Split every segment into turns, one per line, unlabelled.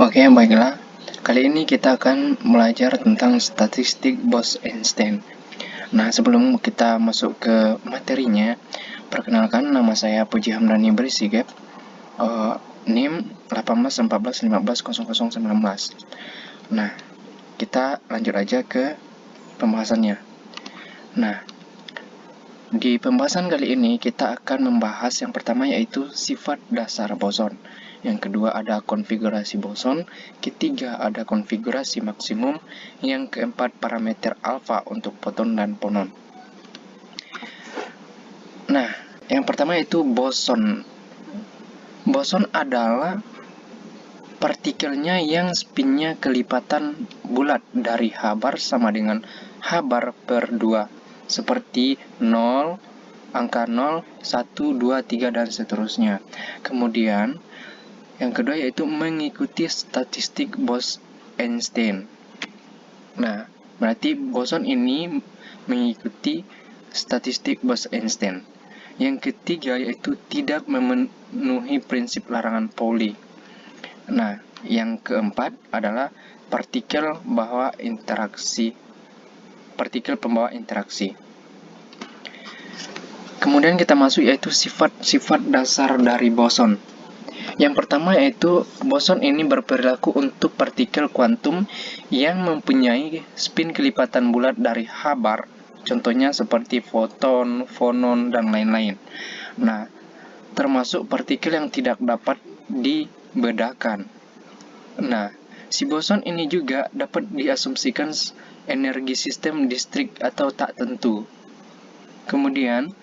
Oke, baiklah. Kali ini kita akan belajar tentang statistik Bose-Einstein. Nah, sebelum kita masuk ke materinya, perkenalkan nama saya Puji Hamdani Brisigep, NIM 1814150019. Nah, kita lanjut aja ke pembahasannya. Nah, di pembahasan kali ini kita akan membahas yang pertama yaitu sifat dasar boson. Yang kedua ada konfigurasi boson, ketiga ada konfigurasi maksimum, yang keempat parameter alfa untuk foton dan fonon. Nah, yang pertama yaitu boson. Boson adalah partikelnya yang spinnya kelipatan bulat dari H bar sama dengan H bar per 2, seperti 0, angka 0, 1, 2, 3, dan seterusnya. Kemudian, yang kedua yaitu mengikuti statistik Bose-Einstein. Nah, berarti boson ini mengikuti statistik Bose-Einstein. Yang ketiga yaitu tidak memenuhi prinsip larangan Pauli. Nah, yang keempat adalah partikel pembawa interaksi. Kemudian kita masuk yaitu sifat-sifat dasar dari boson. Yang pertama yaitu boson ini berperilaku untuk partikel kuantum yang mempunyai spin kelipatan bulat dari H bar, contohnya seperti foton, fonon, dan lain-lain. Nah, termasuk partikel yang tidak dapat dibedakan. Nah, si boson ini juga dapat diasumsikan energi sistem distrik atau tak tentu. Kemudian,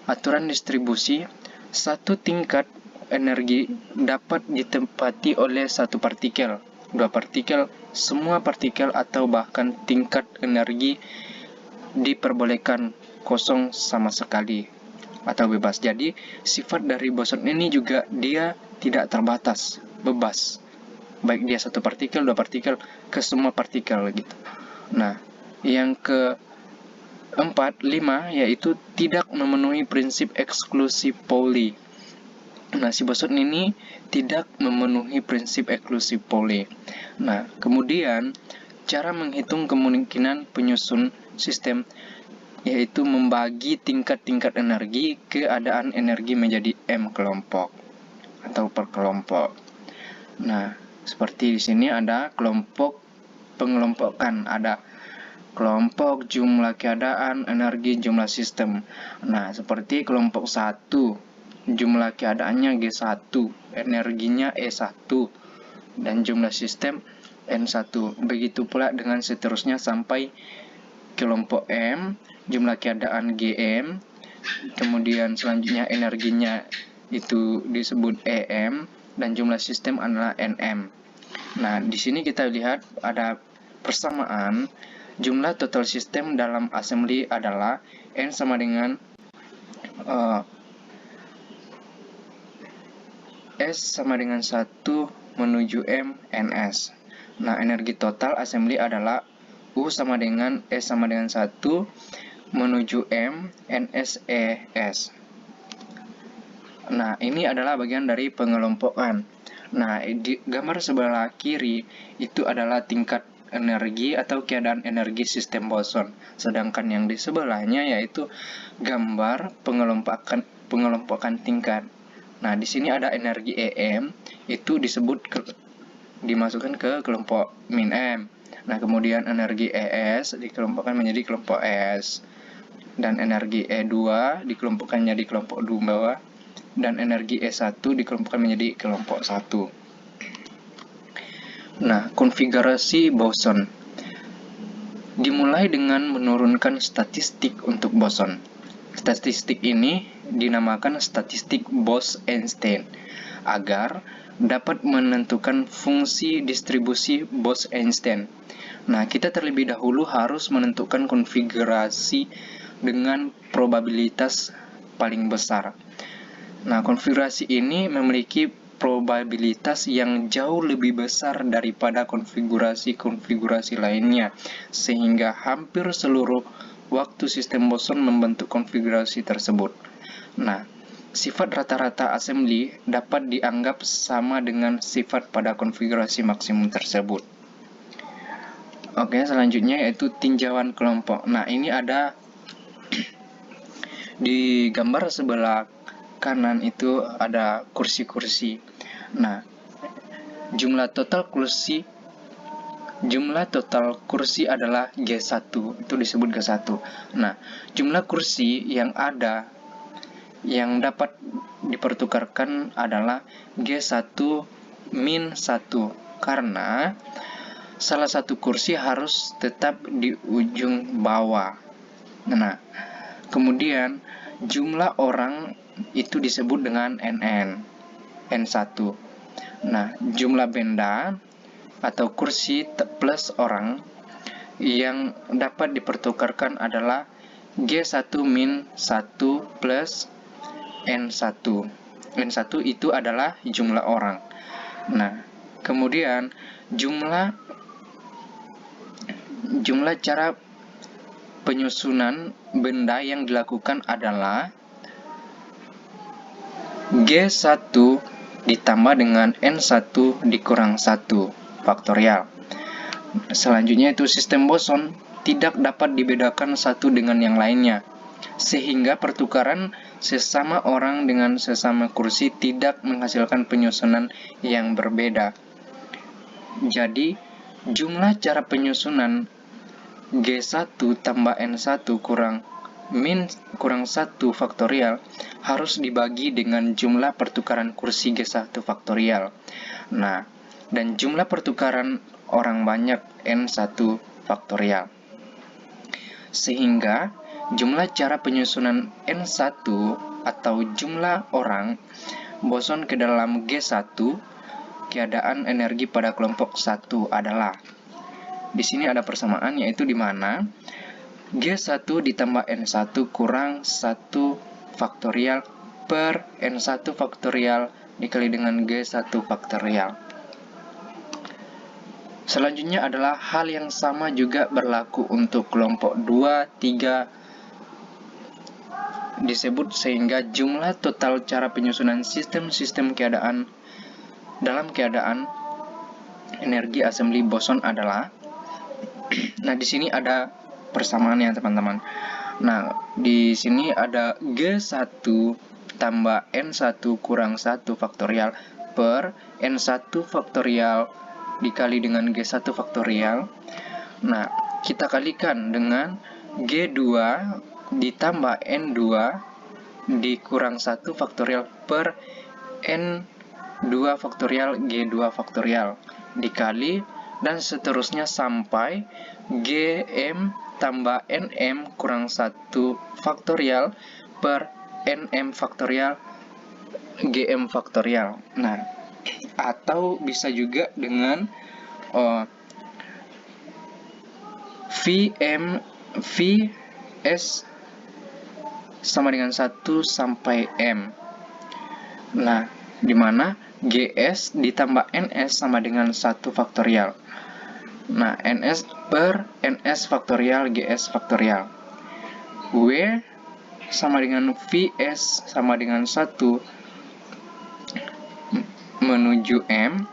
aturan distribusi, satu tingkat energi dapat ditempati oleh satu partikel, dua partikel, semua partikel, atau bahkan tingkat energi diperbolehkan kosong sama sekali atau bebas. Jadi sifat dari boson ini juga dia tidak terbatas, bebas, baik dia satu partikel, dua partikel, ke semua partikel gitu. Nah, yang keempat, 5 yaitu tidak memenuhi prinsip eksklusif Pauli. Nah, si boson ini tidak memenuhi prinsip eksklusif Pauli. Nah, kemudian cara menghitung kemungkinan penyusun sistem yaitu membagi tingkat-tingkat energi keadaan energi menjadi M kelompok atau per kelompok. Nah, seperti di sini ada kelompok pengelompokan, ada kelompok jumlah keadaan, energi, jumlah sistem. Nah, seperti kelompok 1, jumlah keadaannya G1, energinya E1, dan jumlah sistem N1. Begitu pula dengan seterusnya sampai kelompok M, jumlah keadaan GM, kemudian selanjutnya energinya itu disebut EM, dan jumlah sistem adalah NM. Nah, di sini kita lihat ada persamaan. Jumlah total sistem dalam assembly adalah N sama dengan S sama dengan 1 menuju M NS. Nah, energi total assembly adalah U sama dengan S sama dengan 1 menuju M NS ES. Nah, ini adalah bagian dari pengelompokan. Nah, di gambar sebelah kiri itu adalah tingkat energi atau keadaan energi sistem boson. Sedangkan yang di sebelahnya yaitu gambar pengelompokan tingkat. Nah, di sini ada energi EM, itu dimasukkan ke kelompok min M. Nah, kemudian energi ES dikelompokkan menjadi kelompok S. Dan energi E2 dikelompokkan menjadi kelompok 2, dan energi E1 dikelompokkan menjadi kelompok 1. Nah, konfigurasi boson dimulai dengan menurunkan statistik untuk boson. Statistik ini dinamakan statistik Bose-Einstein agar dapat menentukan fungsi distribusi Bose-Einstein. Nah, kita terlebih dahulu harus menentukan konfigurasi dengan probabilitas paling besar. Nah, konfigurasi ini memiliki probabilitas yang jauh lebih besar daripada konfigurasi lainnya, sehingga hampir seluruh waktu sistem boson membentuk konfigurasi tersebut. Nah, sifat rata-rata assembly dapat dianggap sama dengan sifat pada konfigurasi maksimum tersebut. Oke, selanjutnya yaitu tinjauan kelompok. Nah, ini ada di gambar sebelah kanan itu ada kursi-kursi. Nah, jumlah total kursi adalah G1, itu disebut G1. Nah, jumlah kursi yang ada yang dapat dipertukarkan adalah G1 min 1, karena salah satu kursi harus tetap di ujung bawah. Nah, kemudian jumlah orang itu disebut dengan N1. Nah, jumlah benda atau kursi plus orang yang dapat dipertukarkan adalah G1 min 1 plus N1. N1 itu adalah jumlah orang. Nah, kemudian jumlah cara penyusunan benda yang dilakukan adalah G1 ditambah dengan N1 dikurang 1 faktorial. Selanjutnya itu sistem boson tidak dapat dibedakan satu dengan yang lainnya, sehingga pertukaran sesama orang dengan sesama kursi tidak menghasilkan penyusunan yang berbeda. Jadi, jumlah cara penyusunan G1 tambah N1 kurang 1 faktorial harus dibagi dengan jumlah pertukaran kursi G1 faktorial. Nah, dan jumlah pertukaran orang banyak N1 faktorial. Sehingga jumlah cara penyusunan N1 atau jumlah orang boson ke dalam G1 keadaan energi pada kelompok 1 adalah, di sini ada persamaan, yaitu di mana G1 ditambah N1 kurang 1 faktorial per N1 faktorial dikali dengan G1 faktorial. Selanjutnya adalah hal yang sama juga berlaku untuk kelompok 2, 3 disebut, sehingga jumlah total cara penyusunan sistem-sistem dalam keadaan energi assembly boson adalah, nah di sini ada persamaannya teman-teman. Nah, di sini ada G1 tambah N1 kurang 1 faktorial per N1 faktorial dikali dengan G1 faktorial. Nah, kita kalikan dengan G2 ditambah N2 dikurang 1 faktorial per N2 faktorial G2 faktorial dikali dan seterusnya sampai Gm tambah Nm kurang 1 faktorial per Nm faktorial Gm faktorial. Nah, atau bisa juga dengan Vs sama dengan 1 sampai M. Nah, di mana Gs ditambah Ns sama dengan 1 faktorial. Nah, Ns per Ns faktorial Gs faktorial. W sama dengan Vs sama dengan 1 menuju M.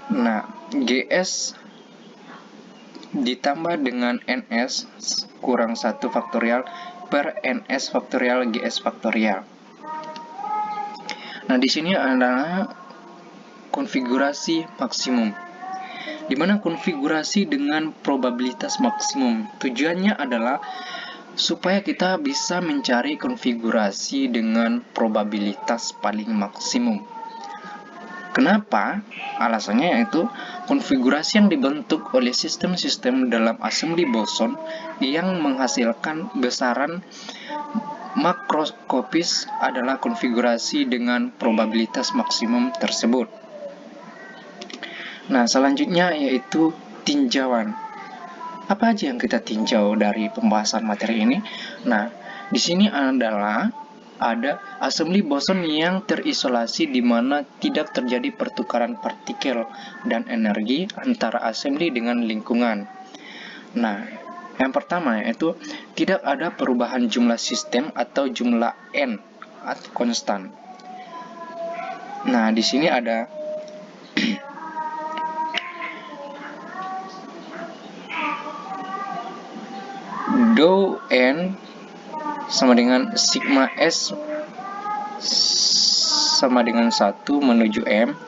Nah, Gs ditambah dengan Ns kurang 1 faktorial per Ns faktorial Gs faktorial. Nah, di sini adalah konfigurasi maksimum, di mana konfigurasi dengan probabilitas maksimum tujuannya adalah supaya kita bisa mencari konfigurasi dengan probabilitas paling maksimum. Kenapa? Alasannya yaitu konfigurasi yang dibentuk oleh sistem-sistem dalam assembly boson yang menghasilkan besaran makroskopis adalah konfigurasi dengan probabilitas maksimum tersebut. Nah, selanjutnya yaitu tinjauan. Apa aja yang kita tinjau dari pembahasan materi ini? Nah, di sini adalah ada assembly boson yang terisolasi di mana tidak terjadi pertukaran partikel dan energi antara assembly dengan lingkungan. Nah, yang pertama yaitu tidak ada perubahan jumlah sistem atau jumlah N atau konstan. Nah, di sini ada dou n sama dengan sigma S sama dengan 1 menuju M,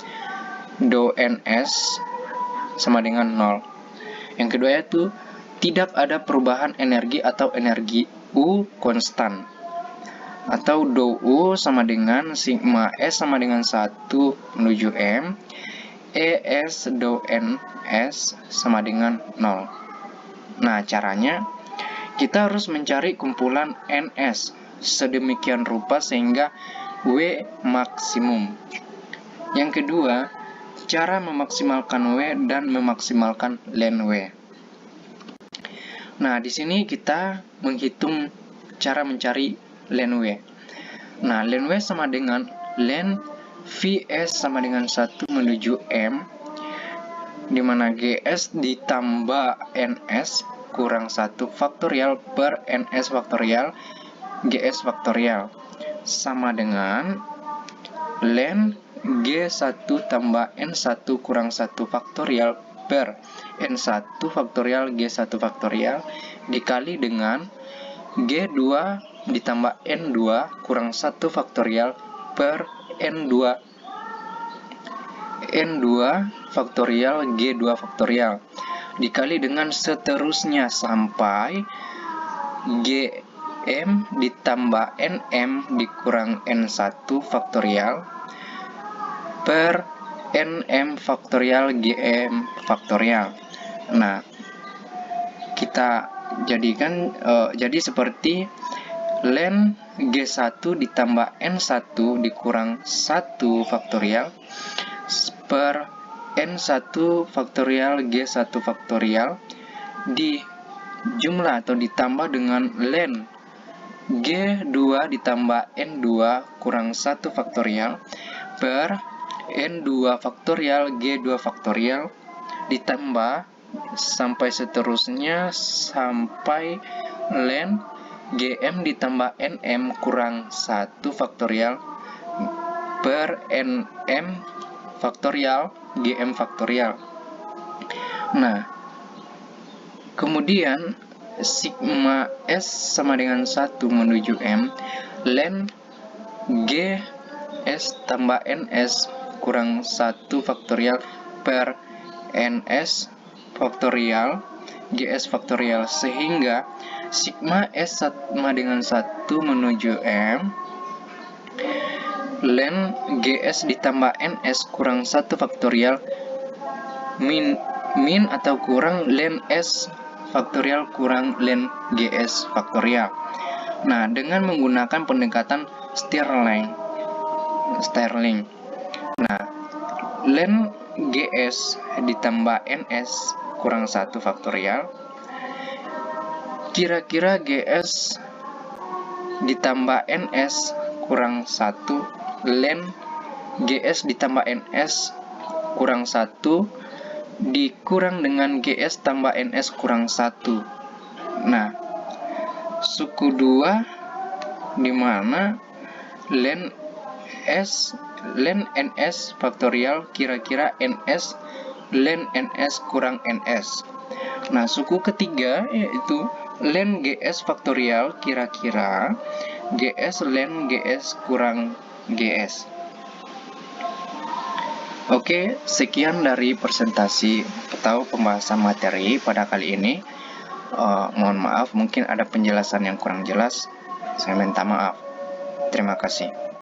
dou ns sama dengan 0. Yang kedua yaitu tidak ada perubahan energi atau energi U konstan, atau dou U sama dengan sigma S sama dengan 1 menuju M, ES dou ns sama dengan 0. Nah, caranya kita harus mencari kumpulan ns sedemikian rupa sehingga W maksimum. Yang kedua, cara memaksimalkan W dan memaksimalkan len W. Nah, di sini kita menghitung cara mencari len W. Nah, len W sama dengan len Vs sama dengan 1 menuju M, di mana Gs ditambah Ns kurang 1 faktorial per Ns faktorial Gs faktorial sama dengan len G1 tambah N1 kurang 1 faktorial per N1 faktorial G1 faktorial dikali dengan G2 ditambah N2 kurang 1 faktorial per N2 faktorial G2 faktorial dikali dengan seterusnya sampai Gm ditambah Nm dikurang N1 faktorial per Nm faktorial Gm faktorial. Nah, kita jadikan jadi seperti len G1 ditambah N1 dikurang 1 faktorial per N1 faktorial G1 faktorial di jumlah atau ditambah dengan len G2 ditambah N2 kurang 1 faktorial per N2 faktorial G2 faktorial ditambah sampai seterusnya sampai len Gm ditambah Nm kurang 1 faktorial per Nm faktorial Gm faktorial. Nah, kemudian sigma S sama dengan 1 menuju M, len Gs tambah Ns kurang 1 faktorial per Ns faktorial Gs faktorial, sehingga sigma S sama dengan 1 menuju M, len Gs ditambah Ns kurang 1 faktorial min atau kurang len S faktorial kurang len Gs faktorial. Nah, dengan menggunakan pendekatan Stirling. Nah, len Gs ditambah Ns kurang 1 faktorial, kira-kira Gs ditambah Ns kurang 1 len Gs ditambah Ns kurang 1 dikurang dengan Gs tambah Ns kurang 1. Nah, suku 2 di mana len Ns faktorial kira-kira Ns len Ns kurang Ns. Nah, suku ketiga yaitu len Gs faktorial kira-kira Gs len Gs kurang Gs. Oke, sekian dari presentasi atau pembahasan materi pada kali ini. Mohon maaf, mungkin ada penjelasan yang kurang jelas. Saya minta maaf. Terima kasih.